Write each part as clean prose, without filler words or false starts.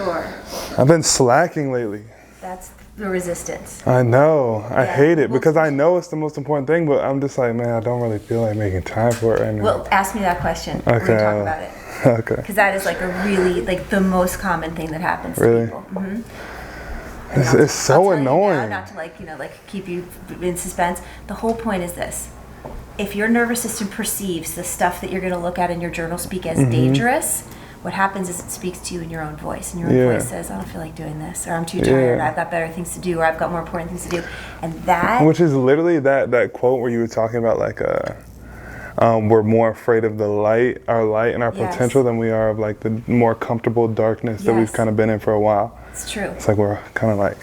sure. I've been slacking lately. That's the resistance. I know. I hate it because I know it's the most important thing, but I'm just like, man, I don't really feel like making time for it right now. Well, ask me that question. Okay. We're going to talk about it. Okay. Because that is like a really, like the most common thing that happens Really? to people. Mm-hmm. It's so annoying. Not to keep you in suspense. The whole point is this. If your nervous system perceives the stuff that you're going to look at in your journal speak as dangerous, what happens is it speaks to you in your own voice. And your own voice says, I don't feel like doing this, or I'm too tired, I've got better things to do, or I've got more important things to do. And that... Which is literally that quote where you were talking about like, we're more afraid of our light and our potential than we are of like the more comfortable darkness that we've kind of been in for a while. It's true. It's like we're kind of like,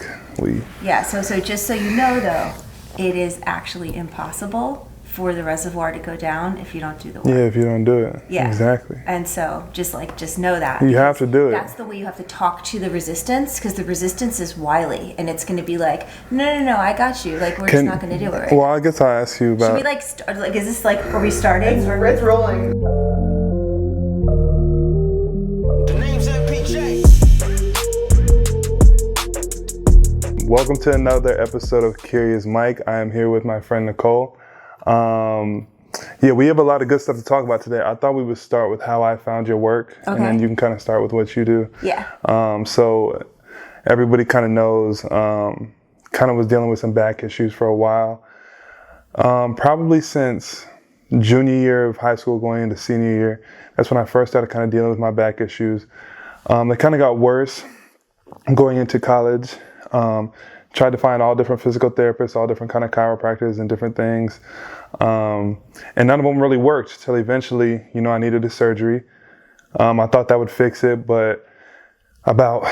Yeah, so just so you know though, it is actually impossible for the reservoir to go down if you don't do the work. Yeah, if you don't do it. Yeah. Exactly. And so just know that. You have to do it. That's the way you have to talk to the resistance, because the resistance is wily and it's going to be like, no, I got you. Like, we're just not going to do it right. Well, I guess I'll ask you about... Should we is this are we starting? It's rolling. The name's MPJ. Welcome to another episode of Curious Mike. I am here with my friend Nicole. We have a lot of good stuff to talk about today. I thought we would start with how I found your work, and then you can kind of start with what you do. Yeah. So everybody kind of knows, kind of was dealing with some back issues for a while. Probably since junior year of high school going into senior year. That's when I first started kind of dealing with my back issues. They kind of got worse going into college. Tried to find all different physical therapists, all different kind of chiropractors and different things. And none of them really worked until eventually, I needed a surgery. I thought that would fix it, but about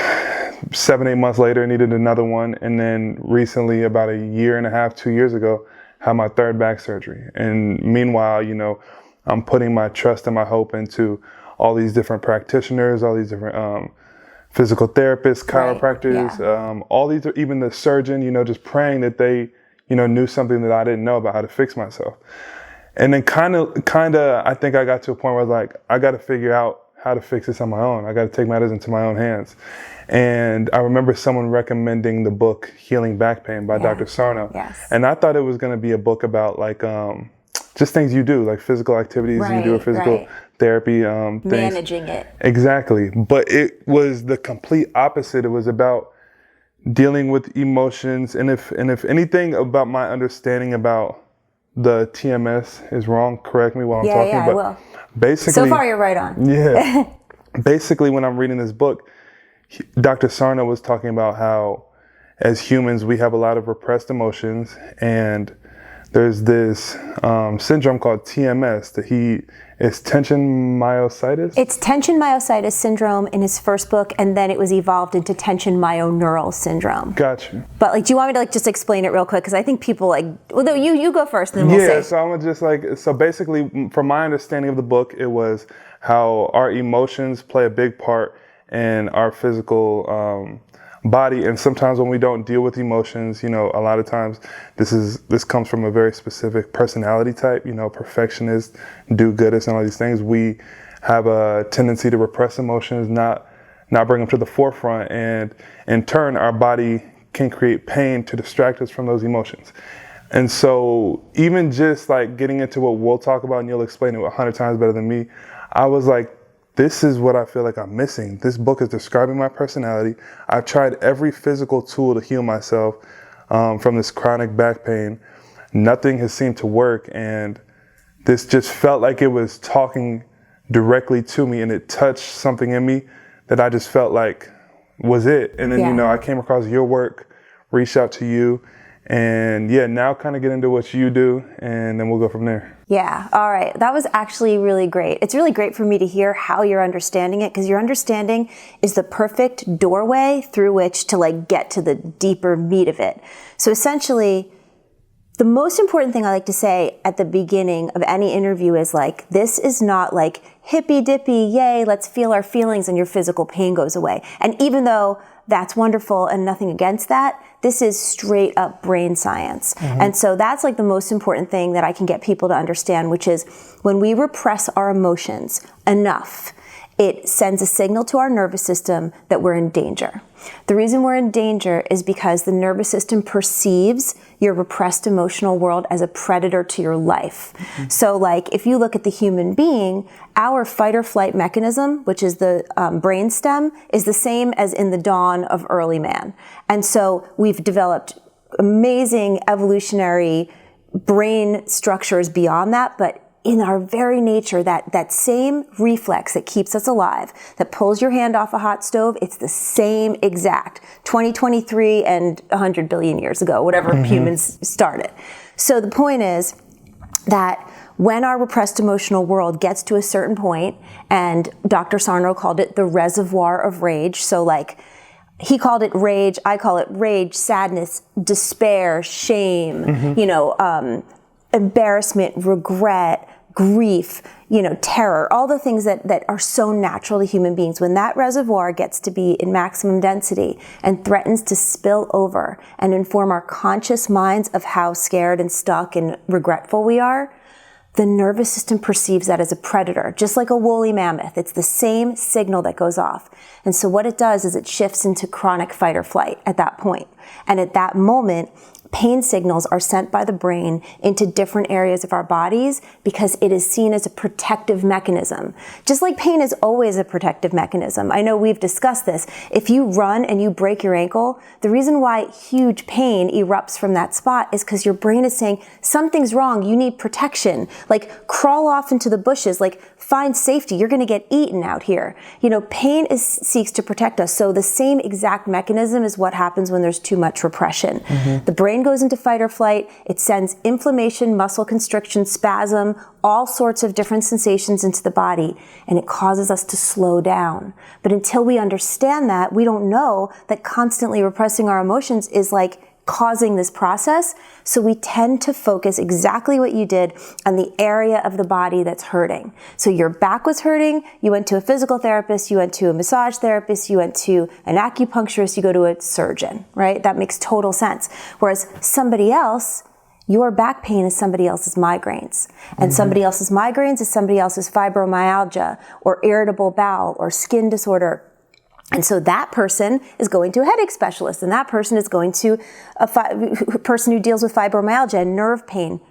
7-8 months later, I needed another one. And then recently, about a year and a half, 2 years ago, had my third back surgery. And meanwhile, I'm putting my trust and my hope into all these different practitioners, all these different, physical therapists, chiropractors, all these, even the surgeon, just praying that they, knew something that I didn't know about how to fix myself. And then kind of, I think I got to a point where I was like, I got to figure out how to fix this on my own. I got to take matters into my own hands. And I remember someone recommending the book Healing Back Pain by Dr. Sarno. Yes. And I thought it was going to be a book about like, just things you do, like physical activities you do, or physical therapy, things. Managing it. Exactly. But it was the complete opposite. It was about dealing with emotions. And if anything about my understanding about the TMS is wrong, correct me while I'm talking. Yeah, but I will. Basically, so far, you're right on. Yeah. Basically, when I'm reading this book, Dr. Sarno was talking about how as humans, we have a lot of repressed emotions, and there's this syndrome called TMS that it's tension myositis. It's tension myositis syndrome in his first book, and then it was evolved into tension myoneural syndrome. Gotcha. But do you want me to just explain it real quick? Because I think people you go first, and then we'll say. Yeah, so I'm just so basically, from my understanding of the book, it was how our emotions play a big part in our physical body, and sometimes when we don't deal with emotions, a lot of times this comes from a very specific personality type, perfectionist, do-goodist, and all these things. We have a tendency to repress emotions, not bring them to the forefront, and in turn, our body can create pain to distract us from those emotions. And so, even just like getting into what we'll talk about, and you'll explain it 100 times better than me, I was like, this is what I feel like I'm missing. This book is describing my personality. I've tried every physical tool to heal myself from this chronic back pain. Nothing has seemed to work. And this just felt like it was talking directly to me, and it touched something in me that I just felt like was it. And then, I came across your work, reached out to you, and now kind of get into what you do, and then we'll go from there. Yeah, all right. That was actually really great. It's really great for me to hear how you're understanding it, because your understanding is the perfect doorway through which to get to the deeper meat of it. So essentially, the most important thing I like to say at the beginning of any interview is this is not hippy dippy, yay, let's feel our feelings and your physical pain goes away. And even though that's wonderful and nothing against that, this is straight up brain science. Mm-hmm. And so that's the most important thing that I can get people to understand, which is when we repress our emotions enough, it sends a signal to our nervous system that we're in danger. The reason we're in danger is because the nervous system perceives your repressed emotional world as a predator to your life. So like if you look at the human being, our fight or flight mechanism, which is the brainstem, is the same as in the dawn of early man. And so we've developed amazing evolutionary brain structures beyond that, but in our very nature, that same reflex that keeps us alive, that pulls your hand off a hot stove, it's the same exact 2023 and 100 billion years ago, whatever humans started. So the point is that when our repressed emotional world gets to a certain point, and Dr. Sarno called it the reservoir of rage, so like he called it rage, I call it rage, sadness, despair, shame, embarrassment, regret, grief, terror, all the things that are so natural to human beings. When that reservoir gets to be in maximum density and threatens to spill over and inform our conscious minds of how scared and stuck and regretful we are, the nervous system perceives that as a predator, just like a woolly mammoth. It's the same signal that goes off. And so what it does is it shifts into chronic fight or flight at that point. And at that moment, pain signals are sent by the brain into different areas of our bodies because it is seen as a protective mechanism. Just like pain is always a protective mechanism. I know we've discussed this. If you run and you break your ankle, the reason why huge pain erupts from that spot is because your brain is saying, something's wrong, you need protection. Like, crawl off into the bushes, like, find safety, you're gonna get eaten out here. Pain seeks to protect us. So the same exact mechanism is what happens when there's too much repression. The brain goes into fight or flight, it sends inflammation, muscle constriction, spasm, all sorts of different sensations into the body, and it causes us to slow down. But until we understand that, we don't know that constantly repressing our emotions is like causing this process. So we tend to focus exactly what you did on the area of the body that's hurting. So your back was hurting, you went to a physical therapist, you went to a massage therapist, you went to an acupuncturist, you go to a surgeon, right? That makes total sense. Whereas somebody else, your back pain is somebody else's migraines. And somebody else's migraines is somebody else's fibromyalgia or irritable bowel or skin disorder. And so that person is going to a headache specialist, and that person is going to a person who deals with fibromyalgia and nerve pain.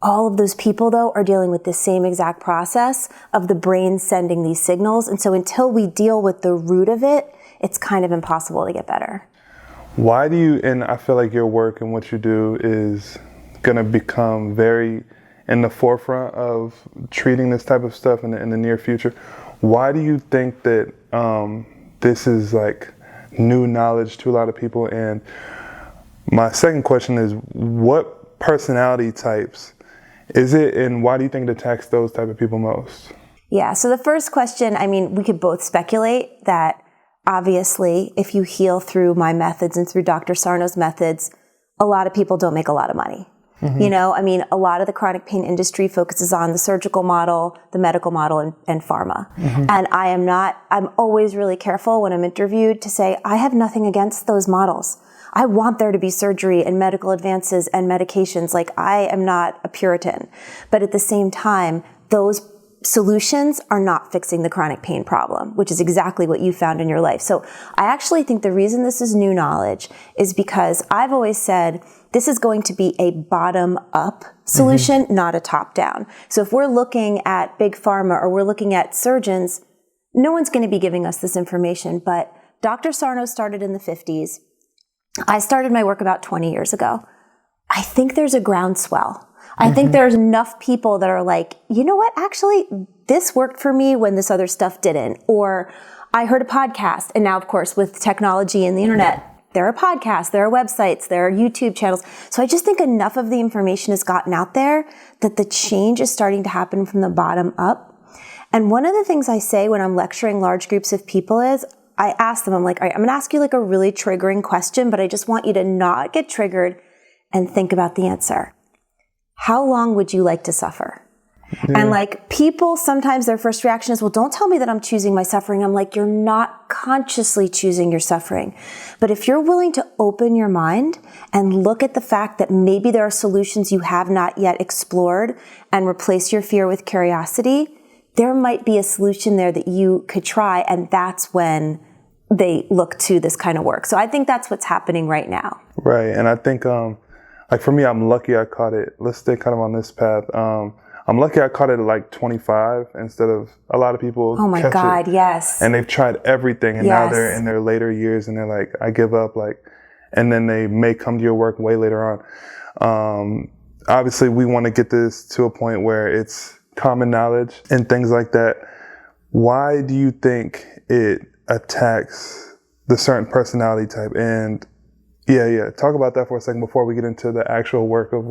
All of those people, though, are dealing with the same exact process of the brain sending these signals. And so until we deal with the root of it, it's kind of impossible to get better. Why do you, and I feel like your work and what you do is going to become very in the forefront of treating this type of stuff in the near future. Why do you think that this is like new knowledge to a lot of people? And my second question is, what personality types is it, and why do you think it attacks those type of people most? Yeah, so the first question, we could both speculate that obviously if you heal through my methods and through Dr. Sarno's methods, a lot of people don't make a lot of money. A lot of the chronic pain industry focuses on the surgical model, the medical model, and pharma. And I'm always really careful when I'm interviewed to say, I have nothing against those models. I want there to be surgery and medical advances and medications. Like, I am not a Puritan. But at the same time, those solutions are not fixing the chronic pain problem, which is exactly what you found in your life. So I actually think the reason this is new knowledge is because I've always said this is going to be a bottom-up solution, not a top-down. So if we're looking at big pharma or we're looking at surgeons, no one's going to be giving us this information. But Dr. Sarno started in the 50s. I started my work about 20 years ago. I think there's a groundswell. I think there's enough people that are like, you know what, actually, this worked for me when this other stuff didn't. Or I heard a podcast, and now, of course, with technology and the internet, there are podcasts, there are websites, there are YouTube channels. So I just think enough of the information has gotten out there that the change is starting to happen from the bottom up. And one of the things I say when I'm lecturing large groups of people is, I ask them, I'm like, all right, I'm going to ask you like a really triggering question, but I just want you to not get triggered and think about the answer. How long would you like to suffer? Yeah. And like, people, sometimes their first reaction is, well, don't tell me that I'm choosing my suffering. I'm like, you're not consciously choosing your suffering. But if you're willing to open your mind and look at the fact that maybe there are solutions you have not yet explored and replace your fear with curiosity, there might be a solution there that you could try, and that's when they look to this kind of work. So I think that's what's happening right now. Right. And I think, like for me, I'm lucky I caught it. Let's stay kind of on this path. I'm lucky I caught it at like 25 instead of a lot of people. Oh my catch God, it, yes. and they've tried everything, and now they're in their later years, and they're like, I give up, like, and then they may come to your work way later on. Obviously, we want to get this to a point where it's common knowledge and things like that. Why do you think it attacks the certain personality type? And talk about that for a second before we get into the actual work of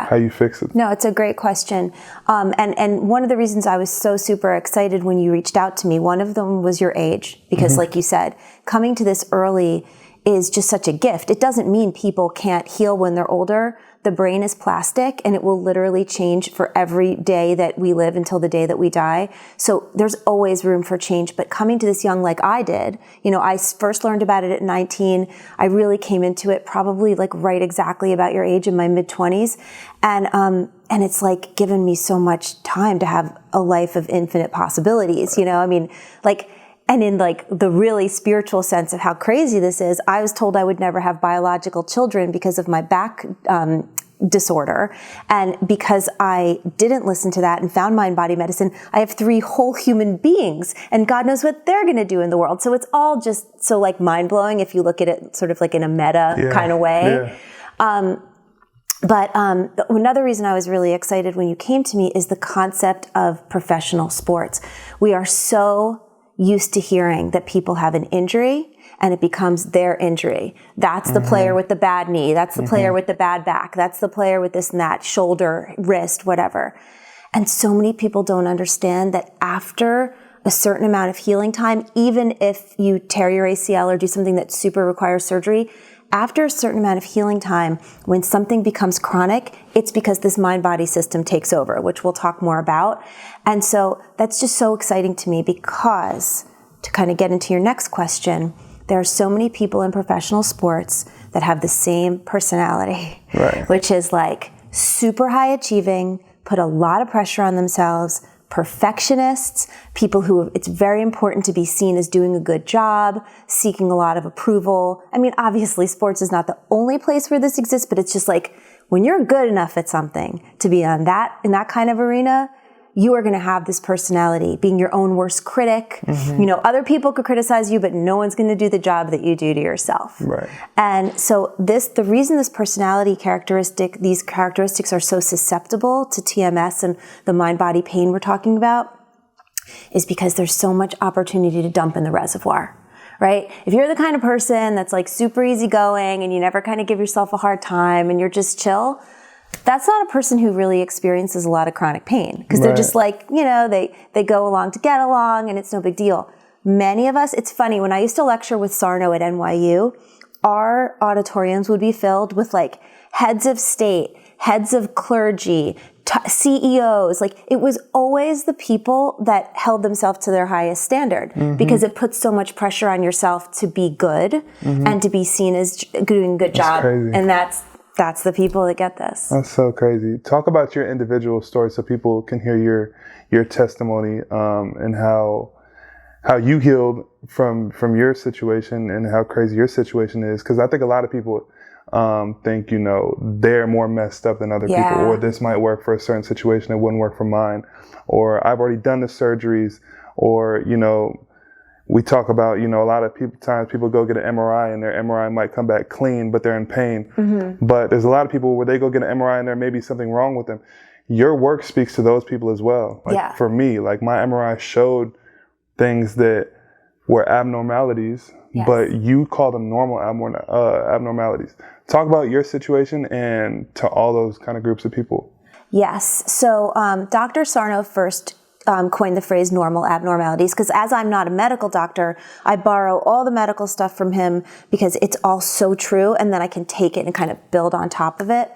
how you fix it. No, it's a great question. And one of the reasons I was so super excited when you reached out to me, one of them was your age, because like you said, coming to this early is just such a gift. It doesn't mean people can't heal when they're older. The brain is plastic, and it will literally change for every day that we live until the day that we die. So there's always room for change. But coming to this young like I did, I first learned about it at 19. I really came into it probably like right exactly about your age, in my mid-20s. And it's like given me so much time to have a life of infinite possibilities, and in like the really spiritual sense of how crazy this is, I was told I would never have biological children because of my back disorder. And because I didn't listen to that and found mind body medicine, I have 3 whole human beings, and God knows what they're going to do in the world. So it's all just so like mind blowing if you look at it sort of like in a meta kind of way. But another reason I was really excited when you came to me is the concept of professional sports. We are so used to hearing that people have an injury and it becomes their injury. That's the player with the bad knee. That's the player with the bad back. That's the player with this and that, shoulder, wrist, whatever. And so many people don't understand that after a certain amount of healing time, even if you tear your ACL or do something that super requires surgery, after a certain amount of healing time, when something becomes chronic, it's because this mind-body system takes over, which we'll talk more about. And so that's just so exciting to me because, to kind of get into your next question, there are so many people in professional sports that have the same personality, which is like super high achieving, put a lot of pressure on themselves, perfectionists, people who it's very important to be seen as doing a good job, seeking a lot of approval. I mean, obviously sports is not the only place where this exists, but it's just like when you're good enough at something to be in that kind of arena, you are going to have this personality, being your own worst critic. Other people could criticize you, but no one's going to do the job that you do to yourself. Right. And so the reason these characteristics are so susceptible to TMS and the mind-body pain we're talking about is because there's so much opportunity to dump in the reservoir. Right? If you're the kind of person that's like super easygoing and you never kind of give yourself a hard time and you're just chill, that's not a person who really experiences a lot of chronic pain because they're just like, they go along to get along and it's no big deal. Many of us, it's funny, when I used to lecture with Sarno at NYU, our auditoriums would be filled with like heads of state, heads of clergy, CEOs. Like it was always the people that held themselves to their highest standard because it puts so much pressure on yourself to be good and to be seen as doing a good job. Crazy. And that's the people that get this. That's so crazy. Talk about your individual story so people can hear your testimony and how you healed from your situation and how crazy your situation is. Because I think a lot of people think, they're more messed up than other people, or this might work for a certain situation, it wouldn't work for mine, or I've already done the surgeries, or, we talk about, a lot of times people go get an MRI and their MRI might come back clean, but they're in pain. But there's a lot of people where they go get an MRI and there may be something wrong with them. Your work speaks to those people as well. Like for me, like my MRI showed things that were abnormalities, but you call them normal abnormalities. Talk about your situation and to all those kind of groups of people. Yes. So Dr. Sarno first coined the phrase normal abnormalities because as I'm not a medical doctor, I borrow all the medical stuff from him because it's all so true, and then I can take it and kind of build on top of it.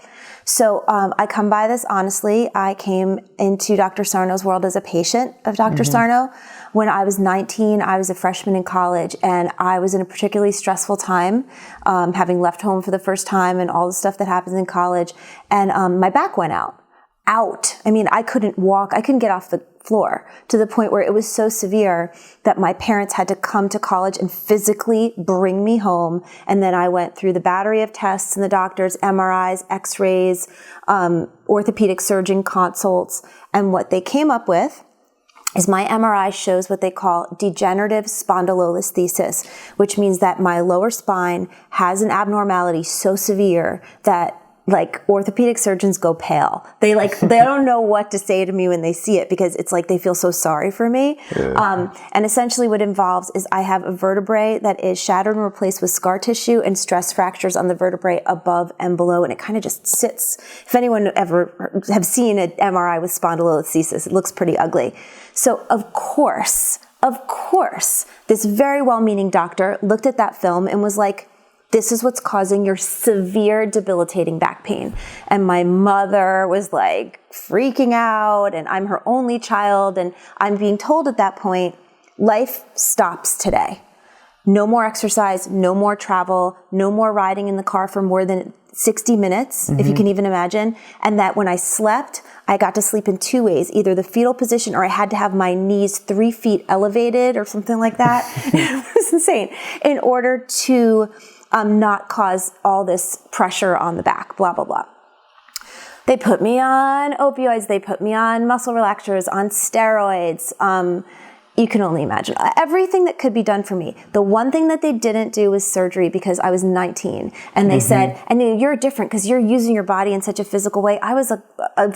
So I come by this honestly. I came into Dr. Sarno's world as a patient of Dr. Sarno. When I was 19, I was a freshman in college, and I was in a particularly stressful time, having left home for the first time and all the stuff that happens in college, and my back went out. I mean, I couldn't walk. I couldn't get off the floor, to the point where it was so severe that my parents had to come to college and physically bring me home. And then I went through the battery of tests and the doctors, MRIs, x-rays, orthopedic surgeon consults. And what they came up with is my MRI shows what they call degenerative spondylolisthesis, which means that my lower spine has an abnormality so severe that like orthopedic surgeons go pale. They don't know what to say to me when they see it, because it's like they feel so sorry for me. Yeah. And essentially what it involves is I have a vertebrae that is shattered and replaced with scar tissue and stress fractures on the vertebrae above and below. And it kind of just sits. If anyone ever have seen an MRI with spondylolisthesis, it looks pretty ugly. So of course, this very well-meaning doctor looked at that film and was like, this is what's causing your severe debilitating back pain. And my mother was like freaking out, and I'm her only child. And I'm being told at that point, life stops today. No more exercise, no more travel, no more riding in the car for more than 60 minutes, if you can even imagine. And that when I slept, I got to sleep in two ways, either the fetal position or I had to have my knees 3 feet elevated or something like that. It was insane. In order to not cause all this pressure on the back, blah, blah, blah. They put me on opioids. They put me on muscle relaxers, on steroids. You can only imagine everything that could be done for me. The one thing that they didn't do was surgery, because I was 19. And they said, and you're different because you're using your body in such a physical way. I was a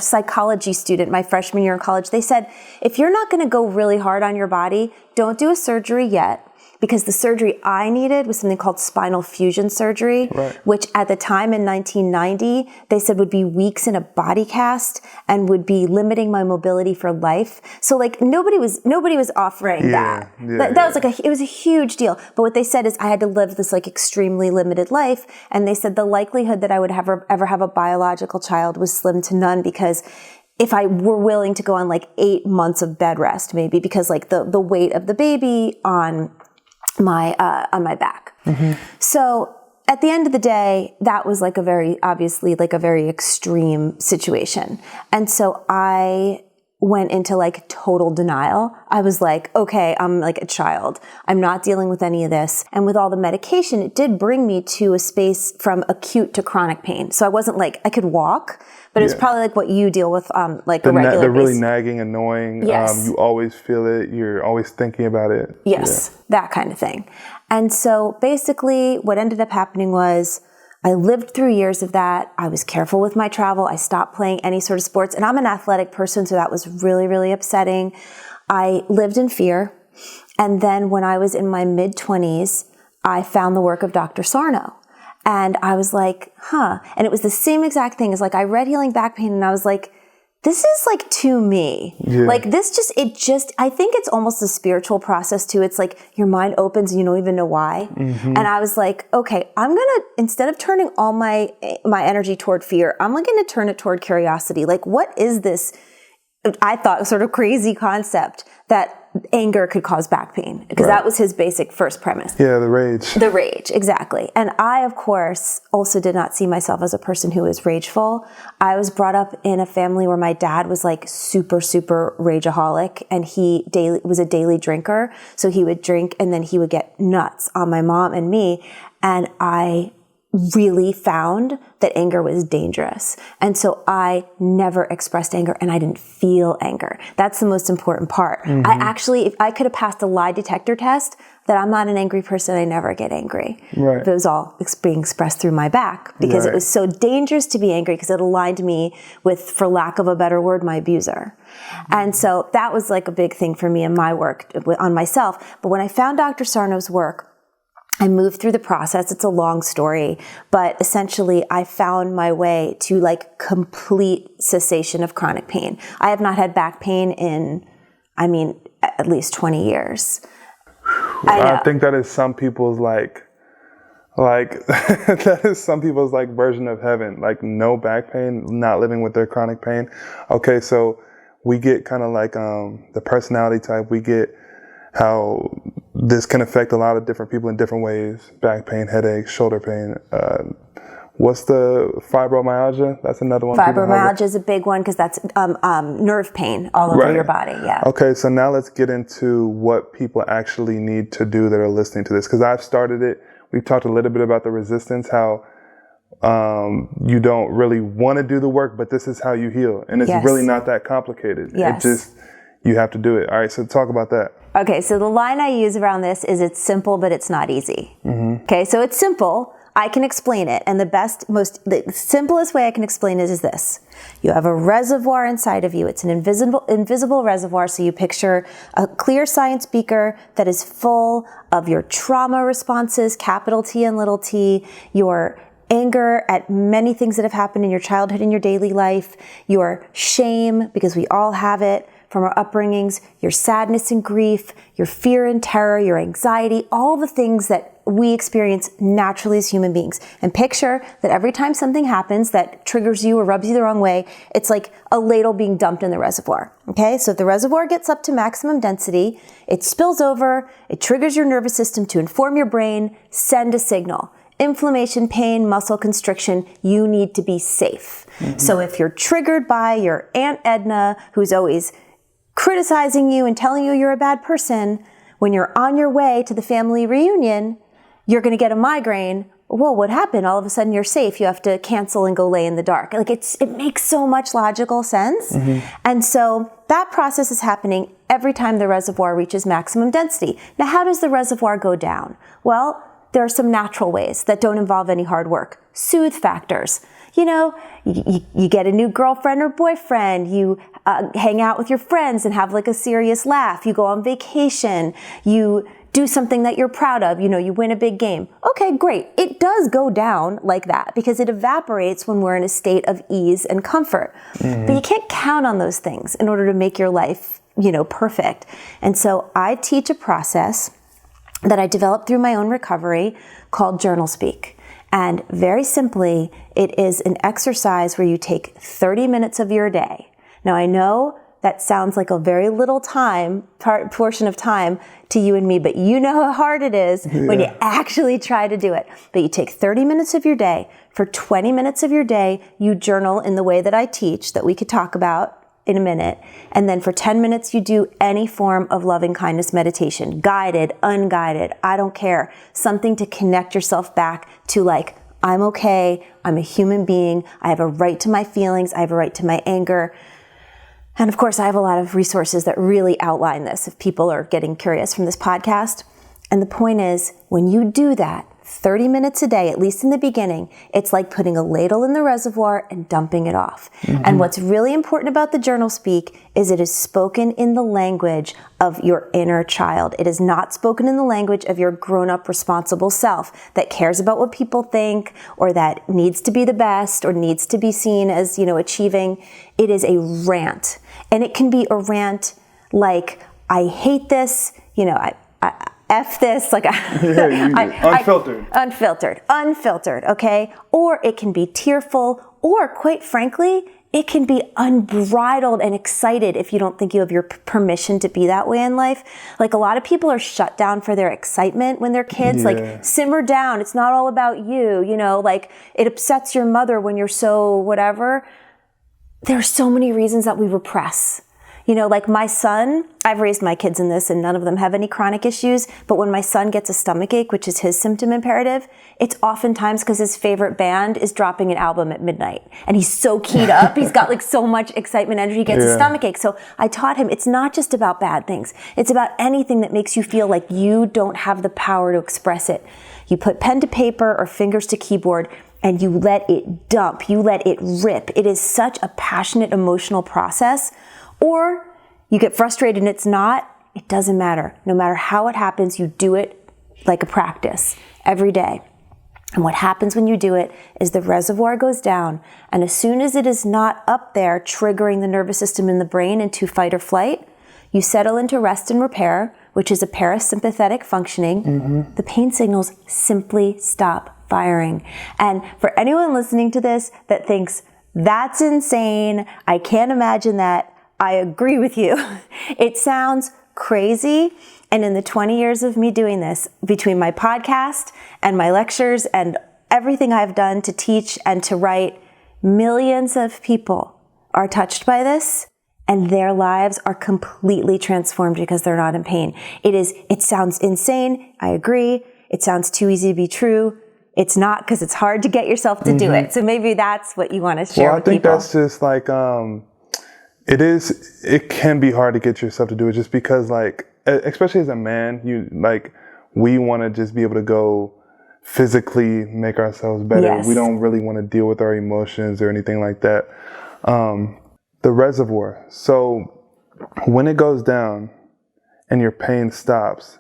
psychology student my freshman year in college. They said, if you're not going to go really hard on your body, don't do a surgery yet. Because the surgery I needed was something called spinal fusion surgery, which at the time in 1990, they said would be weeks in a body cast and would be limiting my mobility for life. So like nobody was offering that. That was like it was a huge deal. But what they said is I had to live this like extremely limited life. And they said the likelihood that I would ever have a biological child was slim to none, because if I were willing to go on like 8 months of bed rest, maybe, because like the weight of the baby on my back. So at the end of the day, that was like a very extreme situation. And so I went into like total denial. I was like, okay, I'm like a child. I'm not dealing with any of this. And with all the medication, it did bring me to a space from acute to chronic pain. So I wasn't like, I could walk, but it was probably like what you deal with like a regular the really nagging, annoying. Yes. You always feel it. You're always thinking about it. Yes, that kind of thing. And so basically what ended up happening was I lived through years of that. I was careful with my travel. I stopped playing any sort of sports. And I'm an athletic person, so that was really, really upsetting. I lived in fear. And then when I was in my mid-20s, I found the work of Dr. Sarno. And I was like, huh. And it was the same exact thing as like, I read Healing Back Pain and I was like, this is like to me. Like this I think it's almost a spiritual process too. It's like your mind opens and you don't even know why. And I was like, okay, I'm going to, instead of turning all my energy toward fear, I'm going to turn it toward curiosity. Like, what is this, I thought, sort of crazy concept that anger could cause back pain? Because that was his basic first premise. Yeah, the rage. The rage, exactly. And I, of course, also did not see myself as a person who was rageful. I was brought up in a family where my dad was like super, super rageaholic, and he was a daily drinker. So he would drink and then he would get nuts on my mom and me. And I really found that anger was dangerous. And so I never expressed anger and I didn't feel anger. That's the most important part. I actually, if I could have passed a lie detector test, that I'm not an angry person, I never get angry. But it was all being expressed through my back, because it was so dangerous to be angry, because it aligned me with, for lack of a better word, my abuser. And so that was like a big thing for me in my work on myself. But when I found Dr. Sarno's work, I moved through the process. It's a long story, but essentially I found my way to like complete cessation of chronic pain. I have not had back pain in, at least 20 years. I think that is some people's that is some people's like version of heaven, like no back pain, not living with their chronic pain. Okay. So we get kind of like, the personality type, we get how this can affect a lot of different people in different ways: back pain, headaches, shoulder pain, What's the fibromyalgia? That's another one. Fibromyalgia is a big one because that's nerve pain all over your body. Yeah. Okay, so now let's get into what people actually need to do that are listening to this. Because I've started it. We've talked a little bit about the resistance, how you don't really want to do the work, but this is how you heal. And it's really not that complicated. Yes. It just, you have to do it. All right, so talk about that. Okay, so the line I use around this is it's simple, but it's not easy. Okay, so it's simple. I can explain it. And the simplest way I can explain it is this. You have a reservoir inside of you. It's an invisible reservoir. So you picture a clear science beaker that is full of your trauma responses, capital T and little t, your anger at many things that have happened in your childhood, in your daily life, your shame, because we all have it from our upbringings, your sadness and grief, your fear and terror, your anxiety, all the things that we experience naturally as human beings. And picture that every time something happens that triggers you or rubs you the wrong way, it's like a ladle being dumped in the reservoir. Okay, so if the reservoir gets up to maximum density, it spills over, it triggers your nervous system to inform your brain, send a signal. Inflammation, pain, muscle constriction, you need to be safe. So if you're triggered by your Aunt Edna, who's always criticizing you and telling you you're a bad person, when you're on your way to the family reunion, you're going to get a migraine. Whoa, what happened? All of a sudden you're safe. You have to cancel and go lay in the dark. Like it makes so much logical sense. And so that process is happening every time the reservoir reaches maximum density. Now, how does the reservoir go down? Well, there are some natural ways that don't involve any hard work. Soothe factors. You know, you get a new girlfriend or boyfriend, you hang out with your friends and have like a serious laugh, you go on vacation, you do something that you're proud of, you know, you win a big game. Okay, great. It does go down like that because it evaporates when we're in a state of ease and comfort. But you can't count on those things in order to make your life, you know, perfect. And so I teach a process that I developed through my own recovery called Journal Speak. And very simply, it is an exercise where you take 30 minutes of your day. Now, I know that sounds like a very little portion of time to you and me, but you know how hard it is when you actually try to do it. But you take 30 minutes of your day. For 20 minutes of your day, you journal in the way that I teach, that we could talk about in a minute. And then for 10 minutes, you do any form of loving kindness meditation, guided, unguided, I don't care. Something to connect yourself back to like, I'm okay, I'm a human being, I have a right to my feelings, I have a right to my anger. And of course, I have a lot of resources that really outline this if people are getting curious from this podcast. And the point is, when you do that, 30 minutes a day, at least in the beginning, it's like putting a ladle in the reservoir and dumping it off. And what's really important about the Journal Speak is it is spoken in the language of your inner child. It is not spoken in the language of your grown-up responsible self that cares about what people think or that needs to be the best or needs to be seen as, you know, achieving. It is a rant. And it can be a rant like, I hate this, you know, F this, like unfiltered, okay? Or it can be tearful, or quite frankly, it can be unbridled and excited if you don't think you have your permission to be that way in life. Like a lot of people are shut down for their excitement when they're kids, like simmer down, it's not all about you, you know, like it upsets your mother when you're so whatever. There are so many reasons that we repress. You know, like my son, I've raised my kids in this and none of them have any chronic issues, but when my son gets a stomach ache, which is his symptom imperative, it's oftentimes because his favorite band is dropping an album at midnight. And he's so keyed up, he's got like so much excitement, energy, he gets a stomach ache. So I taught him it's not just about bad things. It's about anything that makes you feel like you don't have the power to express it. You put pen to paper or fingers to keyboard and you let it dump, you let it rip. It is such a passionate, emotional process. Or you get frustrated and it's not, it doesn't matter. No matter how it happens, you do it like a practice every day. And what happens when you do it is the reservoir goes down. And as soon as it is not up there triggering the nervous system in the brain into fight or flight, you settle into rest and repair, which is a parasympathetic functioning. The pain signals simply stop firing. And for anyone listening to this that thinks, that's insane, I can't imagine that, I agree with you. It sounds crazy. And in the 20 years of me doing this, between my podcast and my lectures and everything I've done to teach and to write, millions of people are touched by this, and their lives are completely transformed because they're not in pain. It sounds insane. I agree. It sounds too easy to be true. It's not, because it's hard to get yourself to do it. So maybe that's what you want to share with people. Well, I think that's just like, it can be hard to get yourself to do it, just because, like, especially as a man, we want to just be able to go physically make ourselves better. Yes. We don't really want to deal with our emotions or anything like that. The reservoir. So when it goes down and your pain stops,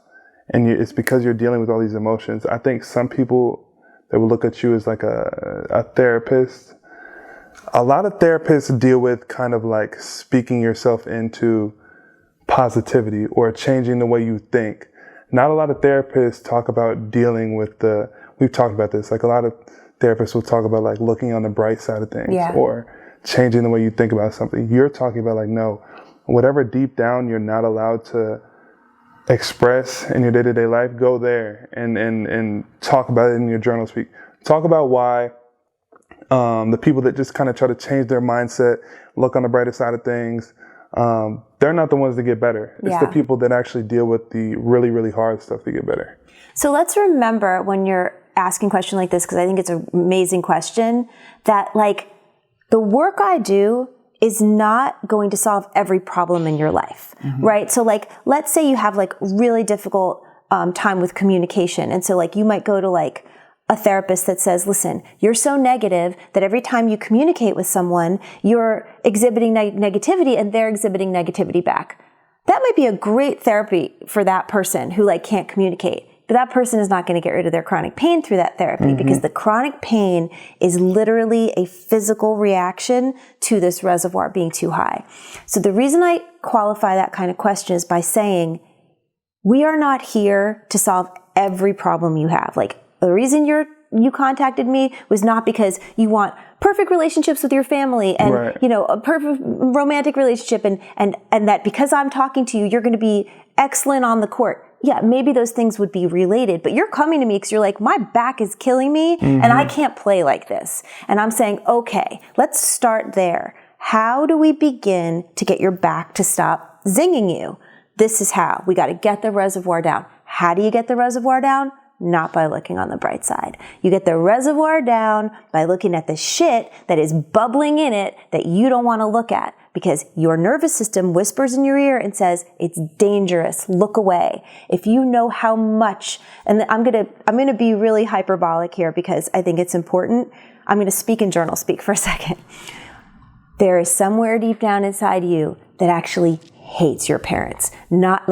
and it's because you're dealing with all these emotions, I think some people, they will look at you as like a therapist. A lot of therapists deal with kind of like speaking yourself into positivity or changing the way you think. Not a lot of therapists talk about dealing with we've talked about this, like a lot of therapists will talk about like looking on the bright side of things, or changing the way you think about something. You're talking about like, no, whatever deep down you're not allowed to express in your day-to-day life, go there and talk about it in your journal speak. Talk about why the people that just kind of try to change their mindset, look on the brighter side of things, they're not the ones that get better. It's the people that actually deal with the really, really hard stuff that get better. So let's remember, when you're asking a question like this, because I think it's an amazing question, that like the work I do is not going to solve every problem in your life, right? So like, let's say you have like really difficult time with communication. And so like you might go to like a therapist that says, listen, you're so negative that every time you communicate with someone, you're exhibiting negativity and they're exhibiting negativity back. That might be a great therapy for that person who like can't communicate. But that person is not going to get rid of their chronic pain through that therapy, because the chronic pain is literally a physical reaction to this reservoir being too high. So the reason I qualify that kind of question is by saying, we are not here to solve every problem you have. Like, the reason you contacted me was not because you want perfect relationships with your family and, you know, a perfect romantic relationship and that because I'm talking to you, you're going to be excellent on the court. Yeah, maybe those things would be related, but you're coming to me because you're like, my back is killing me and I can't play like this. And I'm saying, okay, let's start there. How do we begin to get your back to stop zinging you? This is how. We got to get the reservoir down. How do you get the reservoir down? Not by looking on the bright side. You get the reservoir down by looking at the shit that is bubbling in it that you don't want to look at, because your nervous system whispers in your ear and says, it's dangerous, look away. If you know how much, and I'm going to be really hyperbolic here because I think it's important. I'm going to speak in journal speak for a second. There is somewhere deep down inside you that actually hates your parents. Not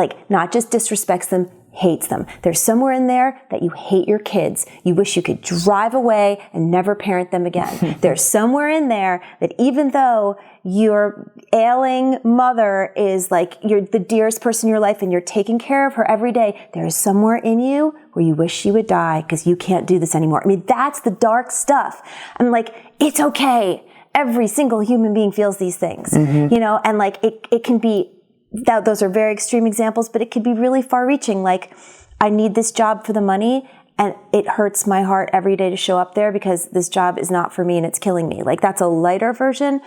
just disrespects them, hates them. There's somewhere in there that you hate your kids. You wish you could drive away and never parent them again. There's somewhere in there that even though your ailing mother is like you're the dearest person in your life and you're taking care of her every day, there is somewhere in you where you wish she would die because you can't do this anymore. I mean, that's the dark stuff. I'm like, it's okay. Every single human being feels these things, you know, and like it can be, those are very extreme examples, but it could be really far reaching. Like, I need this job for the money and it hurts my heart every day to show up there because this job is not for me and it's killing me. Like, that's a lighter version.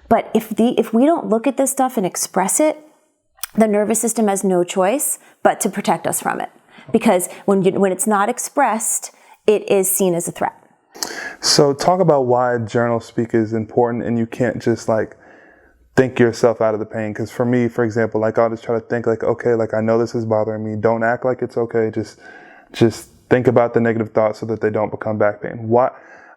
But if we don't look at this stuff and express it, the nervous system has no choice but to protect us from it. Because when it's not expressed, it is seen as a threat. So talk about why journal speak is important, and you can't just like think yourself out of the pain. Because for me, for example, like I'll just try to think like, okay, like I know this is bothering me. Don't act like it's okay. Just think about the negative thoughts so that they don't become back pain. Why?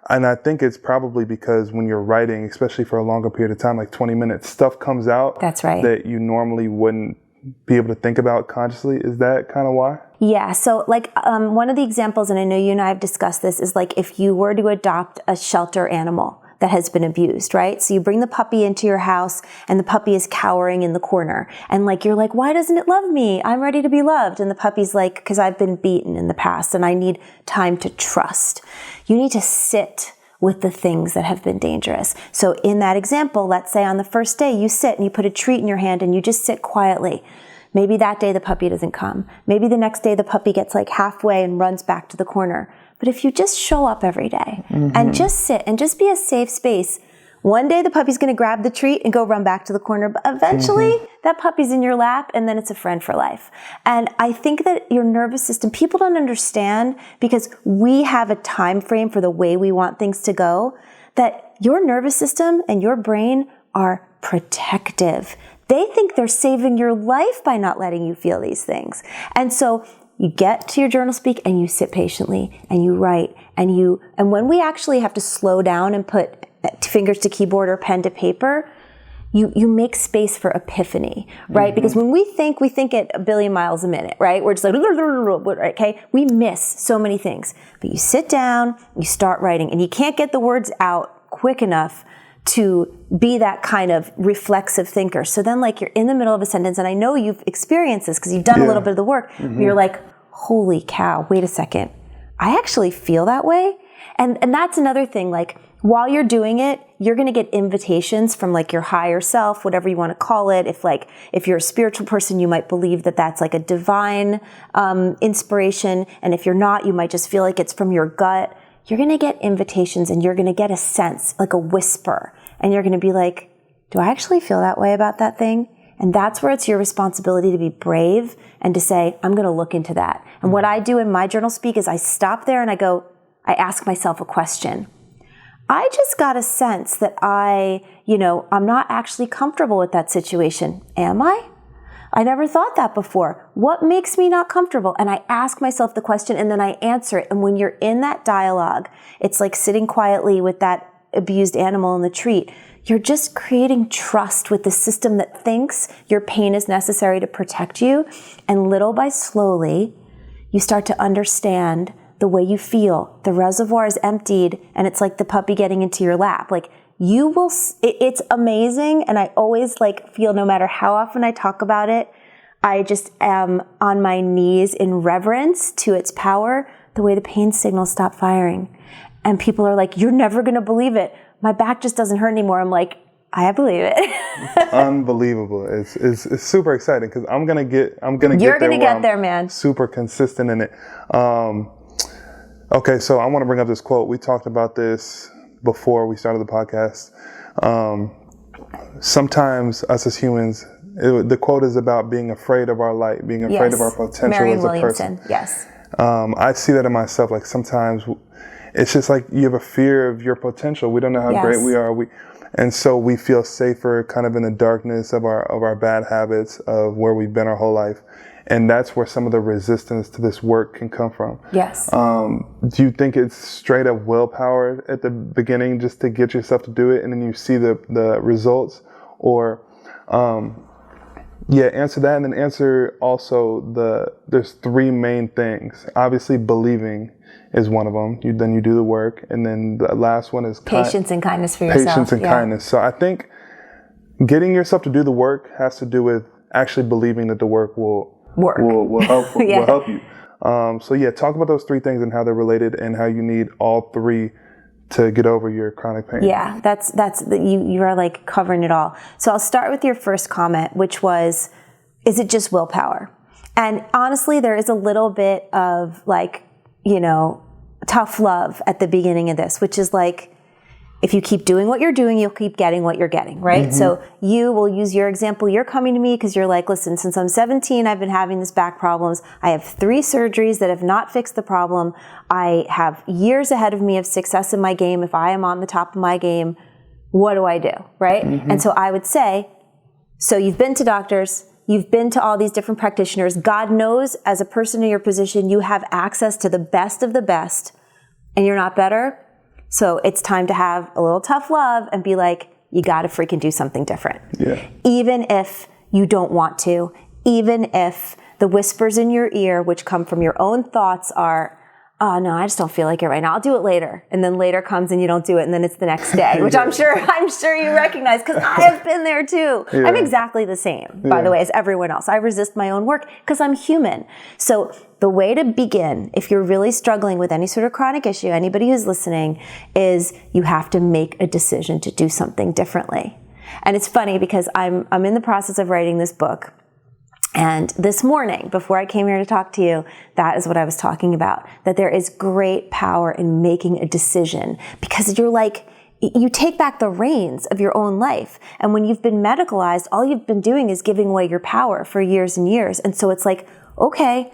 And I think it's probably because when you're writing, especially for a longer period of time, like 20 minutes, stuff comes out. That's right. That you normally wouldn't be able to think about consciously. Is that kind of why? Yeah. So like one of the examples, and I know you and I have discussed this, is like if you were to adopt a shelter animal that has been abused, right? So you bring the puppy into your house and the puppy is cowering in the corner. And like, you're like, why doesn't it love me? I'm ready to be loved. And the puppy's like, because I've been beaten in the past and I need time to trust. You need to sit with the things that have been dangerous. So in that example, let's say on the first day you sit and you put a treat in your hand and you just sit quietly. Maybe that day the puppy doesn't come. Maybe the next day the puppy gets like halfway and runs back to the corner. But if you just show up every day and just sit and just be a safe space, one day the puppy's going to grab the treat and go run back to the corner, but eventually that puppy's in your lap and then it's a friend for life. And I think that your nervous system, people don't understand because we have a time frame for the way we want things to go, that your nervous system and your brain are protective. They think they're saving your life by not letting you feel these things. And so you get to your journal speak and you sit patiently and you write and when we actually have to slow down and put fingers to keyboard or pen to paper, you make space for epiphany, right? Because when we think at a billion miles a minute, right? We're just like, okay? We miss so many things. But you sit down, you start writing, and you can't get the words out quick enough to be that kind of reflexive thinker. So then like you're in the middle of a sentence, and I know you've experienced this because you've done a little bit of the work, where you're like, holy cow, wait a second. I actually feel that way. And that's another thing, like, while you're doing it, you're going to get invitations from like your higher self, whatever you want to call it. If you're a spiritual person, you might believe that that's like a divine inspiration. And if you're not, you might just feel like it's from your gut. You're going to get invitations and you're going to get a sense, like a whisper. And you're going to be like, do I actually feel that way about that thing? And that's where it's your responsibility to be brave and to say, I'm going to look into that. And what I do in my journal speak is I stop there and I ask myself a question. I just got a sense that I'm not actually comfortable with that situation. Am I? I never thought that before. What makes me not comfortable? And I ask myself the question and then I answer it. And when you're in that dialogue, it's like sitting quietly with that abused animal in the treat. You're just creating trust with the system that thinks your pain is necessary to protect you. And little by slowly, you start to understand the way you feel. The reservoir is emptied and it's like the puppy getting into your lap. Like you will, it's amazing. And I always like feel no matter how often I talk about it, I just am on my knees in reverence to its power, the way the pain signals stop firing. And people are like, you're never going to believe it. My back just doesn't hurt anymore. I'm like, I believe it. Unbelievable. It's super exciting because I'm gonna get You're gonna get there, man. Super consistent in it. Okay, so I want to bring up this quote. We talked about this before we started the podcast. Sometimes us as humans, the quote is about being afraid of our light, being afraid of our potential Marianne as a Williamson. person. Yes. I see that in myself. Like sometimes it's just like you have a fear of your potential. We don't know how great we are. And so we feel safer kind of in the darkness of our bad habits of where we've been our whole life. And that's where some of the resistance to this work can come from. Yes. Do you think it's straight up willpower at the beginning just to get yourself to do it and then you see the results? Or, answer that and then answer also there's three main things. Obviously, believing is one of them. Then you do the work. And then the last one is patience and kindness for yourself. Patience and kindness. So I think getting yourself to do the work has to do with actually believing that the work will help will help you. Talk about those three things and how they're related and how you need all three to get over your chronic pain. Yeah, you are like covering it all. So I'll start with your first comment, which was, is it just willpower? And honestly, there is a little bit of like, tough love at the beginning of this, which is like, if you keep doing what you're doing, you'll keep getting what you're getting, right? Mm-hmm. So you will use your example. You're coming to me because you're like, listen, since I'm 17, I've been having this back problems. I have 3 surgeries that have not fixed the problem. I have years ahead of me of success in my game. If I am on the top of my game, what do I do, right? Mm-hmm. And so I would say, so you've been to doctors, you've been to all these different practitioners. God knows as a person in your position, you have access to the best of the best and you're not better. So it's time to have a little tough love and be like, you got to freaking do something different. Yeah. Even if you don't want to, even if the whispers in your ear, which come from your own thoughts are, oh no, I just don't feel like it right now. I'll do it later. And then later comes and you don't do it. And then it's the next day, which I'm sure you recognize because I have been there too. Yeah. I'm exactly the same, by the way, as everyone else. I resist my own work because I'm human. So the way to begin, if you're really struggling with any sort of chronic issue, anybody who's listening, is you have to make a decision to do something differently. And it's funny because I'm in the process of writing this book. And this morning, before I came here to talk to you, that is what I was talking about, that there is great power in making a decision, because you're like, you take back the reins of your own life. And when you've been medicalized, all you've been doing is giving away your power for years and years. And so it's like, okay,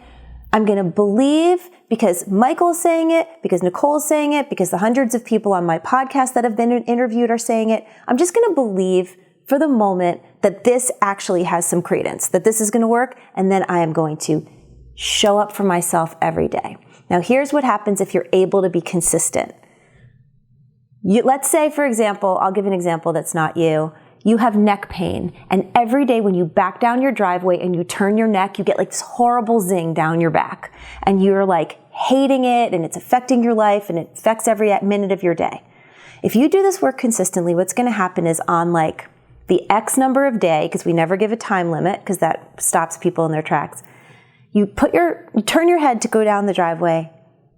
I'm going to believe because Michael's saying it, because Nicole's saying it, because the hundreds of people on my podcast that have been interviewed are saying it. I'm just going to believe for the moment that this actually has some credence, that this is going to work, and then I am going to show up for myself every day. Now, here's what happens if you're able to be consistent. Let's say, for example, I'll give an example that's not you. You have neck pain, and every day when you back down your driveway and you turn your neck, you get like this horrible zing down your back, and you're like hating it, and it's affecting your life, and it affects every minute of your day. If you do this work consistently, what's going to happen is on like the X number of day, because we never give a time limit because that stops people in their tracks. You turn your head to go down the driveway,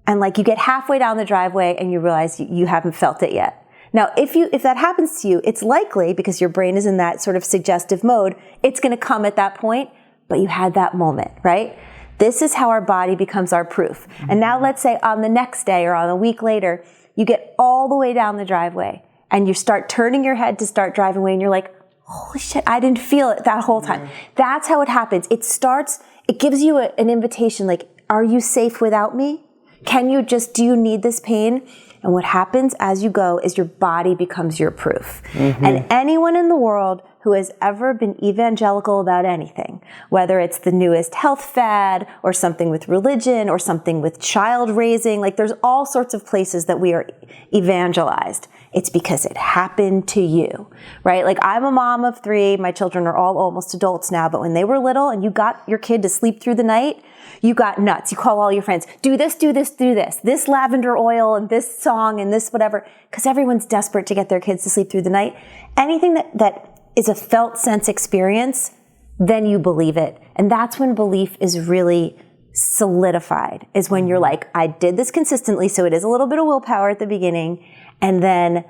and like you get halfway down the driveway and you realize you haven't felt it yet. Now, if that happens to you, it's likely, because your brain is in that sort of suggestive mode, it's going to come at that point, but you had that moment, right? This is how our body becomes our proof. And now let's say on the next day or on a week later, you get all the way down the driveway and you start turning your head to start driving away, and you're like, holy shit, I didn't feel it that whole time. That's how it happens. It gives you an invitation, like, are you safe without me? Do you need this pain? And what happens as you go is your body becomes your proof. And anyone in the world who has ever been evangelical about anything, whether it's the newest health fad or something with religion or something with child raising, like there's all sorts of places that we are evangelized. It's because it happened to you, right? Like, I'm a mom of 3. My children are all almost adults now, but when they were little and you got your kid to sleep through the night, you got nuts. You call all your friends, do this, do this, do this lavender oil and this song and this whatever, because everyone's desperate to get their kids to sleep through the night. Anything that is a felt sense experience, then you believe it. And that's when belief is really solidified, is when you're like, I did this consistently, so it is a little bit of willpower at the beginning. And then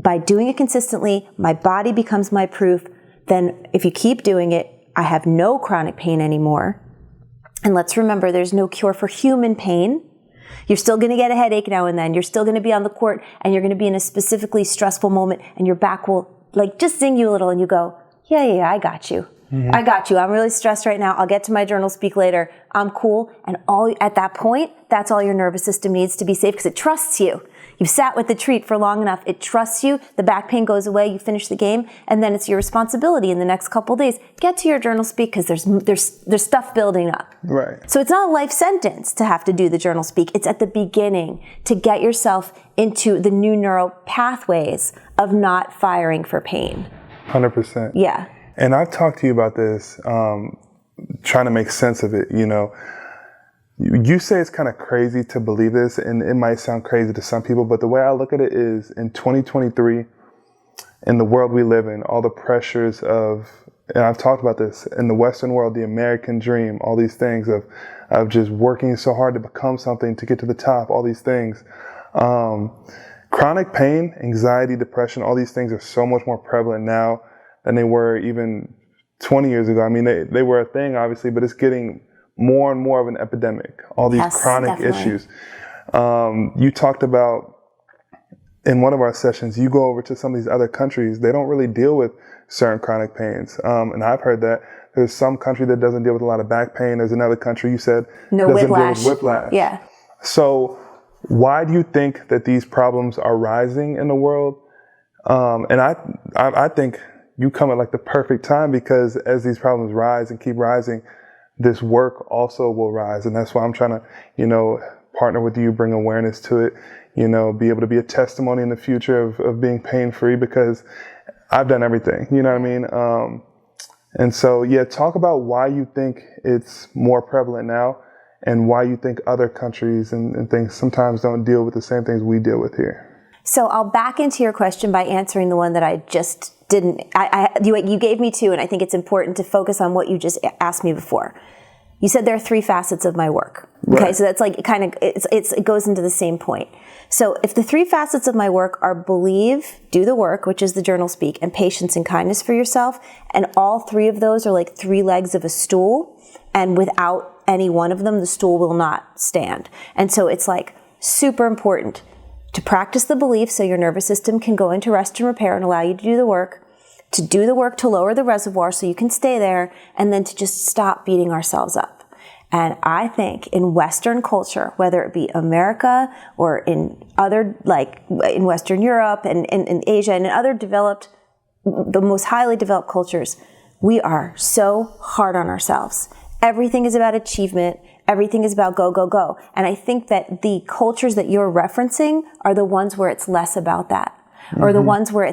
by doing it consistently, my body becomes my proof. Then if you keep doing it, I have no chronic pain anymore. And let's remember, there's no cure for human pain. You're still going to get a headache now and then. You're still going to be on the court, and you're going to be in a specifically stressful moment, and your back will like just zing you a little, and you go, yeah, I got you. I got you. I'm really stressed right now. I'll get to my journal speak later. I'm cool. And at that point, that's all your nervous system needs to be safe, because it trusts you. You've sat with the treat for long enough. It trusts you. The back pain goes away. You finish the game. And then it's your responsibility in the next couple of days. Get to your journal speak, because there's stuff building up. Right. So it's not a life sentence to have to do the journal speak. It's at the beginning to get yourself into the new neural pathways of not firing for pain. 100%. Yeah. And I've talked to you about this, trying to make sense of it. You know, you say it's kind of crazy to believe this, and it might sound crazy to some people, but the way I look at it is, in 2023, in the world we live in, all the pressures of, and I've talked about this, in the Western world, the American dream, all these things of just working so hard to become something, to get to the top, all these things. Chronic pain, anxiety, depression, all these things are so much more prevalent now than they were even 20 years ago. I mean, they were a thing, obviously, but it's getting more and more of an epidemic, all these chronic issues. You talked about, in one of our sessions, you go over to some of these other countries, they don't really deal with certain chronic pains. And I've heard that there's some country that doesn't deal with a lot of back pain. There's another country, you said, doesn't deal with whiplash. Yeah. So why do you think that these problems are rising in the world? And I think you come at like the perfect time, because as these problems rise and keep rising, this work also will rise. And that's why I'm trying to, partner with you, bring awareness to it, be able to be a testimony in the future of being pain-free, because I've done everything, you know what I mean? And so, yeah, talk about why you think it's more prevalent now, and why you think other countries and things sometimes don't deal with the same things we deal with here. So I'll back into your question by answering the one that I just didn't. You gave me 2, and I think it's important to focus on what you just asked me before. You said there are 3 facets of my work. Okay, Right. so that's like it goes into the same point. So if the three facets of my work are believe, do the work, which is the journal speak, and patience and kindness for yourself, and all three of those are like three legs of a stool, and without any one of them, the stool will not stand. And so it's like super important to practice the belief so your nervous system can go into rest and repair and allow you to do the work to lower the reservoir so you can stay there, and then to just stop beating ourselves up. And I think in Western culture, whether it be America or in other, like in Western Europe and in Asia and in other the most highly developed cultures, we are so hard on ourselves. Everything is about achievement. Everything is about go, go, go. And I think that the cultures that you're referencing are the ones where it's less about that. Or the ones where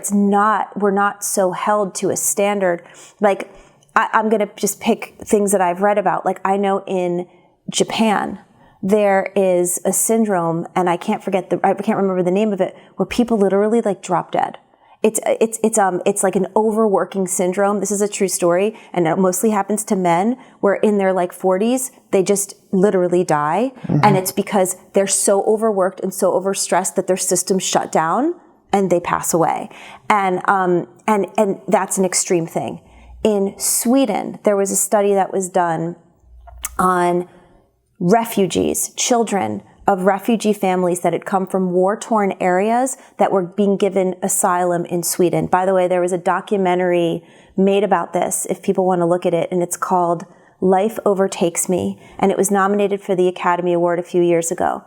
we're not so held to a standard. Like, I'm going to just pick things that I've read about. Like, I know in Japan, there is a syndrome, and I can't remember the name of it, where people literally like drop dead. It's like an overworking syndrome. This is a true story, and it mostly happens to men, where in their like 40s, they just literally die. And it's because they're so overworked and so overstressed that their systems shut down and they pass away. And that's an extreme thing. In Sweden, there was a study that was done on refugees, children of refugee families that had come from war-torn areas that were being given asylum in Sweden. By the way, there was a documentary made about this, if people want to look at it, and it's called Life Overtakes Me, and it was nominated for the Academy Award a few years ago.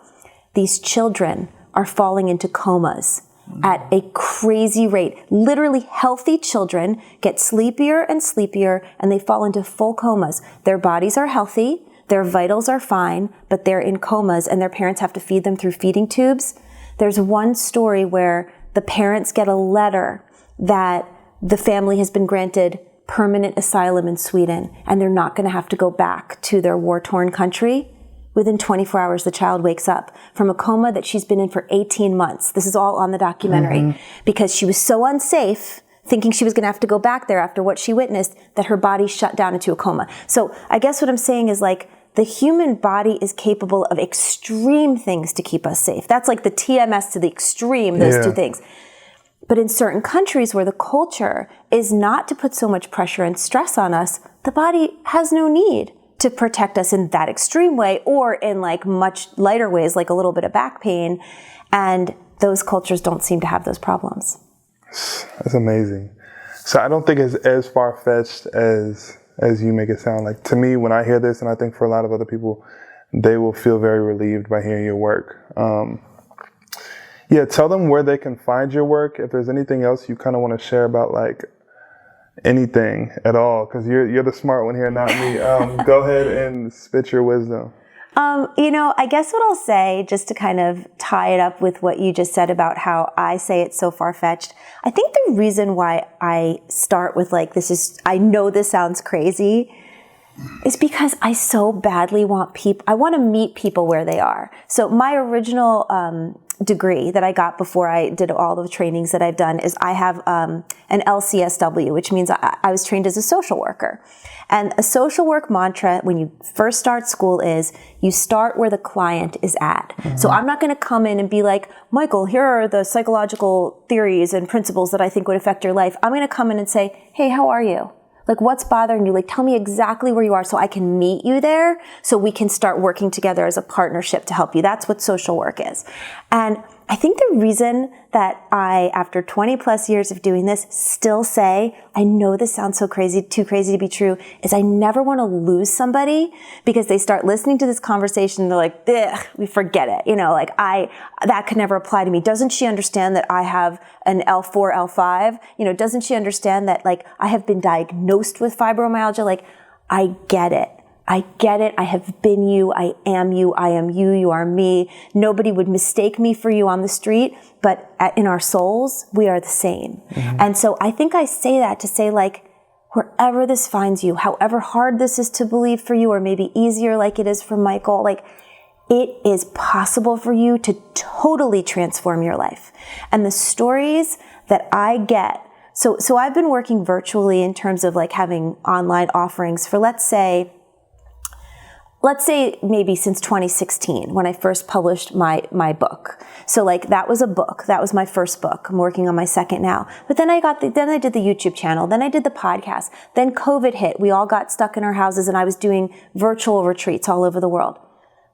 These children are falling into comas at a crazy rate. Literally, healthy children get sleepier and sleepier, and they fall into full comas. Their bodies are healthy, their vitals are fine, but they're in comas, and their parents have to feed them through feeding tubes. There's one story where the parents get a letter that the family has been granted permanent asylum in Sweden, and they're not going to have to go back to their war-torn country. Within 24 hours, the child wakes up from a coma that she's been in for 18 months. This is all on the documentary, because she was so unsafe, thinking she was going to have to go back there after what she witnessed, that her body shut down into a coma. So I guess what I'm saying is, like, the human body is capable of extreme things to keep us safe. That's like the TMS to the extreme, those two things. But in certain countries where the culture is not to put so much pressure and stress on us, the body has no need to protect us in that extreme way, or in like much lighter ways, like a little bit of back pain. And those cultures don't seem to have those problems. That's amazing. So I don't think it's as far-fetched as you make it sound. Like, to me, when I hear this, and I think for a lot of other people, they will feel very relieved by hearing your work. Tell them where they can find your work. If there's anything else you kind of want to share about, like, anything at all, because you're the smart one here, not me. Go ahead and spit your wisdom. I guess what I'll say, just to kind of tie it up with what you just said about how I say it's so far-fetched, I think the reason why I start with like, I know this sounds crazy, is because I so badly I want to meet people where they are. So my original degree that I got before I did all the trainings that I've done is I have an LCSW, which means I was trained as a social worker. And a social work mantra when you first start school is you start where the client is at. So I'm not going to come in and be like, Michael, here are the psychological theories and principles that I think would affect your life. I'm going to come in and say, hey, how are you? Like, what's bothering you? Like, tell me exactly where you are so I can meet you there, so we can start working together as a partnership to help you. That's what social work is. And I think the reason that I, after 20 plus years of doing this, still say, I know this sounds so crazy, too crazy to be true, is I never want to lose somebody because they start listening to this conversation and they're like, ugh, we forget it. That could never apply to me. Doesn't she understand that I have an L4, L5? Doesn't she understand that, like, I have been diagnosed with fibromyalgia? Like, I get it. I get it. I have been you. I am you. I am you. You are me. Nobody would mistake me for you on the street, but in our souls, we are the same. And so I think I say that to say, like, wherever this finds you, however hard this is to believe for you, or maybe easier like it is for Michael, like, it is possible for you to totally transform your life. And the stories that I get, so I've been working virtually in terms of like having online offerings for, let's say, let's say maybe since 2016 when I first published my book. So like that was a book. That was my first book. I'm working on my second now. But then I did the YouTube channel. Then I did the podcast. Then COVID hit. We all got stuck in our houses and I was doing virtual retreats all over the world.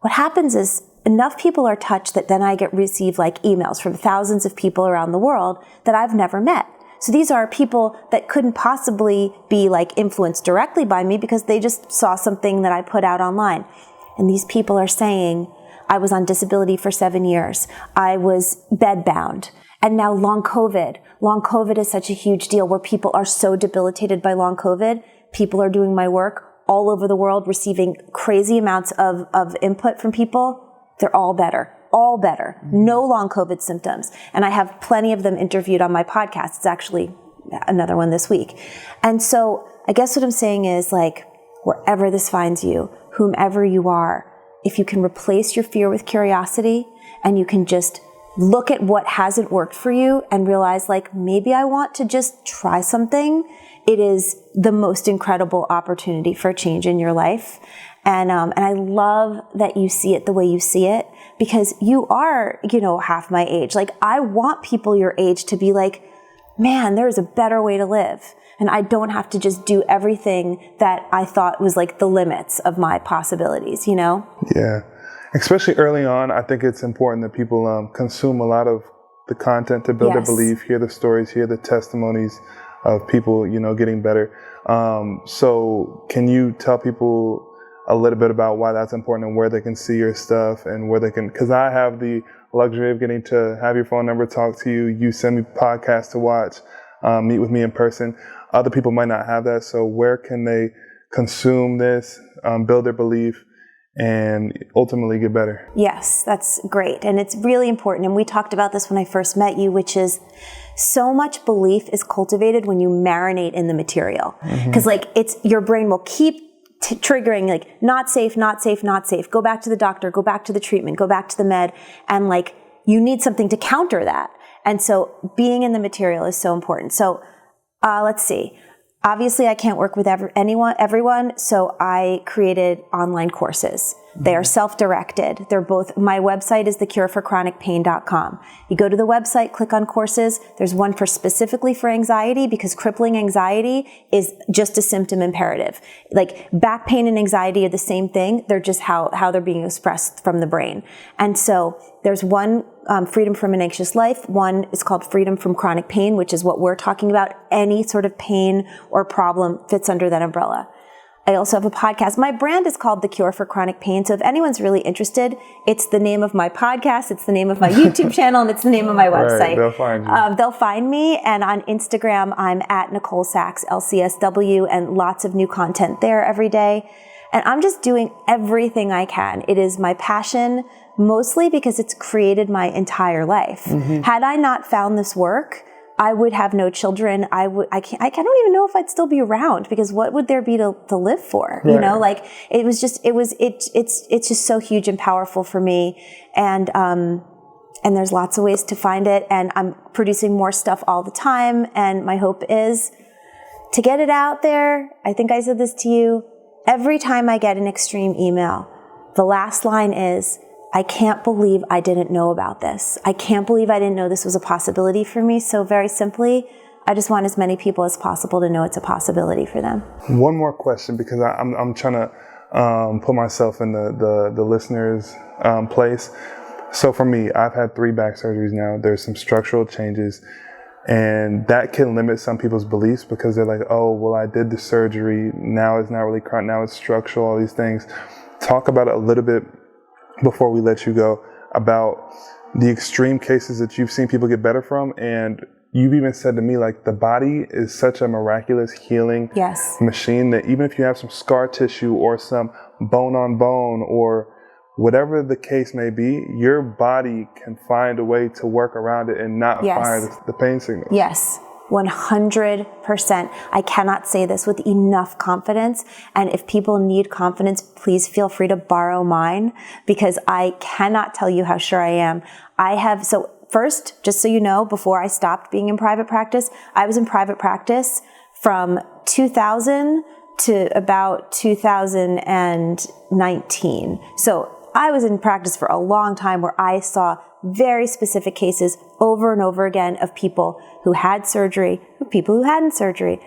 What happens is enough people are touched that then I receive like emails from thousands of people around the world that I've never met. So these are people that couldn't possibly be like influenced directly by me because they just saw something that I put out online. And these people are saying, I was on disability for 7 years. I was bedbound. And now long COVID. Long COVID is such a huge deal where people are so debilitated by long COVID. People are doing my work all over the world, receiving crazy amounts of input from people. They're all better. All better. No long COVID symptoms. And I have plenty of them interviewed on my podcast. It's actually another one this week. And so I guess what I'm saying is like, wherever this finds you, whomever you are, if you can replace your fear with curiosity and you can just look at what hasn't worked for you and realize like, maybe I want to just try something, it is the most incredible opportunity for change in your life. And I love that you see it the way you see it because you are, half my age. Like I want people your age to be like, man, there's a better way to live. And I don't have to just do everything that I thought was like the limits of my possibilities, Yeah. Especially early on, I think it's important that people consume a lot of the content to build their belief, hear the stories, hear the testimonies of people, getting better. So can you tell people a little bit about why that's important and where they can see your stuff and where they can, because I have the luxury of getting to have your phone number, talk to you, you send me podcasts to watch, meet with me in person. Other people might not have that. So where can they consume this, build their belief, and ultimately get better? Yes, that's great. And it's really important. And we talked about this when I first met you, which is so much belief is cultivated when you marinate in the material. Because your brain will keep triggering like not safe, not safe, not safe. Go back to the doctor, go back to the treatment, go back to the med. And you need something to counter that. And so being in the material is so important. So let's see. Obviously, I can't work with everyone, so I created online courses. They are self-directed. They're both, my website is thecureforchronicpain.com. You go to the website, click on courses. There's one specifically for anxiety because crippling anxiety is just a symptom imperative. Like back pain and anxiety are the same thing. They're just how they're being expressed from the brain. And so there's one, Freedom from an Anxious Life. One is called Freedom from Chronic Pain, which is what we're talking about. Any sort of pain or problem fits under that umbrella. I also have a podcast. My brand is called The Cure for Chronic Pain. So if anyone's really interested, it's the name of my podcast, it's the name of my YouTube channel, and it's the name of my website. Right, they'll find you. They'll find me. And on Instagram, I'm at Nicole Sachs, LCSW, and lots of new content there every day. And I'm just doing everything I can. It is my passion, mostly because it's created my entire life. Had I not found this work, I would have no children. I don't even know if I'd still be around because what would there be to live for? Right. It's just so huge and powerful for me. And there's lots of ways to find it. And I'm producing more stuff all the time. And my hope is to get it out there. I think I said this to you. Every time I get an extreme email, the last line is, I can't believe I didn't know about this. I can't believe I didn't know this was a possibility for me. So very simply, I just want as many people as possible to know it's a possibility for them. One more question, because I'm trying to put myself in the listener's place. So for me, I've had 3 back surgeries now. There's some structural changes. And that can limit some people's beliefs because they're like, oh, well, I did the surgery. Now it's not really chronic. Now it's structural, all these things. Talk about it a little bit before we let you go about the extreme cases that you've seen people get better from. And you've even said to me, like, the body is such a miraculous healing machine that even if you have some scar tissue or some bone on bone or whatever the case may be, your body can find a way to work around it and not fire the pain signals. Yes, 100%. I cannot say this with enough confidence. And if people need confidence, please feel free to borrow mine because I cannot tell you how sure I am. So first, just so you know, before I stopped being in private practice, I was in private practice from 2000 to about 2019. So I was in practice for a long time where I saw very specific cases over and over again of people who had surgery, people who hadn't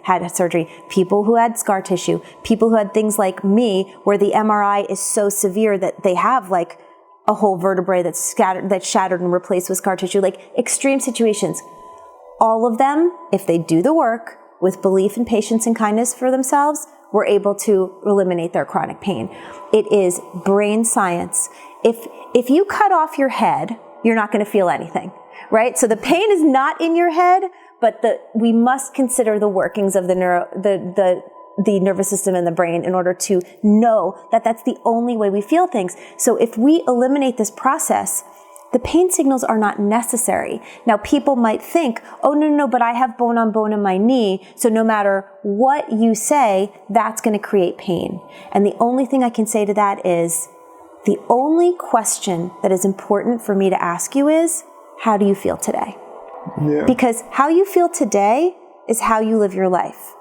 had surgery, people who had scar tissue, people who had things like me where the MRI is so severe that they have like a whole vertebrae that's shattered and replaced with scar tissue, like extreme situations. All of them, if they do the work with belief and patience and kindness for themselves, were able to eliminate their chronic pain. It is brain science. If you cut off your head, you're not going to feel anything, right? So the pain is not in your head, but we must consider the workings of the nervous system and the brain in order to know that that's the only way we feel things. So if we eliminate this process, the pain signals are not necessary. Now, people might think, oh, no, but I have bone on bone in my knee, so no matter what you say, that's going to create pain. And the only thing I can say to that is, the only question that is important for me to ask you is, how do you feel today? Yeah. Because how you feel today is how you live your life.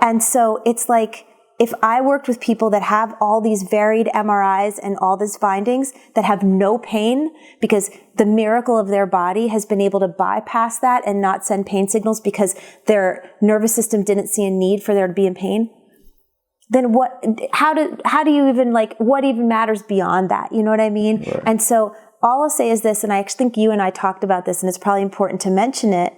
And so it's like, if I worked with people that have all these varied MRIs and all these findings that have no pain because the miracle of their body has been able to bypass that and not send pain signals because their nervous system didn't see a need for there to be in pain, then how do you even what even matters beyond that? You know what I mean? Right. And so all I'll say is this, and I actually think you and I talked about this, and it's probably important to mention it.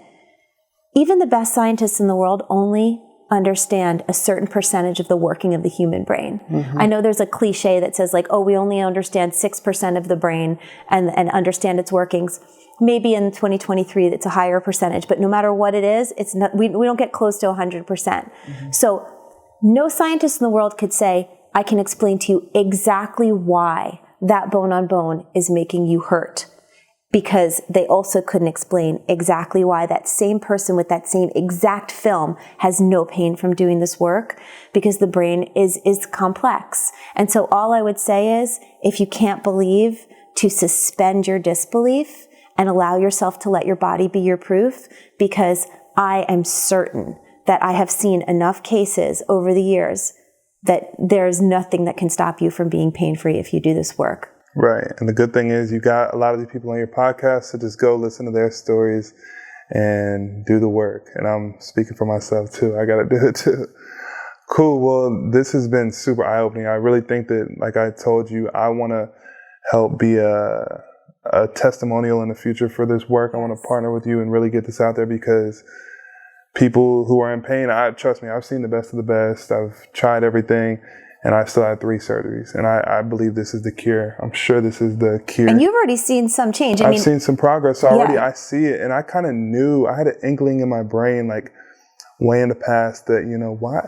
Even the best scientists in the world only understand a certain percentage of the working of the human brain. Mm-hmm. I know there's a cliche that says we only understand 6% of the brain and understand its workings. Maybe in 2023 it's a higher percentage, but no matter what it is, it's not, we don't get close to 100%. Mm-hmm. So no scientist in the world could say, I can explain to you exactly why that bone on bone is making you hurt. Because they also couldn't explain exactly why that same person with that same exact film has no pain from doing this work, because the brain is complex. And so all I would say is, if you can't believe, to suspend your disbelief and allow yourself to let your body be your proof, because I am certain that I have seen enough cases over the years that there's nothing that can stop you from being pain-free if you do this work. Right. And the good thing is you got a lot of these people on your podcast, so just go listen to their stories and do the work. And I'm speaking for myself too. I got to do it too. Cool. Well, this has been super eye-opening. I really think that, like I told you, I want to help be a testimonial in the future for this work. I want to partner with you and really get this out there, because people who are in pain, trust me, I've seen the best of the best. I've tried everything. And I still had 3 surgeries. And I believe this is the cure. I'm sure this is the cure. And you've already seen some change. I've seen some progress already. Yeah. I see it. And I kind of knew, I had an inkling in my brain, way in the past that, why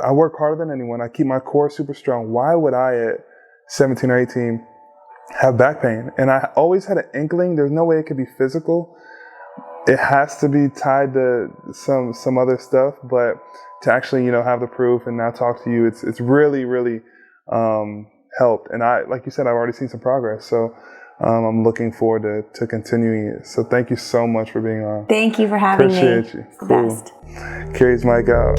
I work harder than anyone. I keep my core super strong. Why would I at 17 or 18 have back pain? And I always had an inkling. There's no way it could be physical. It has to be tied to some other stuff, but to actually, have the proof and now talk to you, it's really, really helped. And like you said, I've already seen some progress. So I'm looking forward to continuing it. So thank you so much for being on. Thank you for having me. Appreciate you. Cool. Carrie's mic out.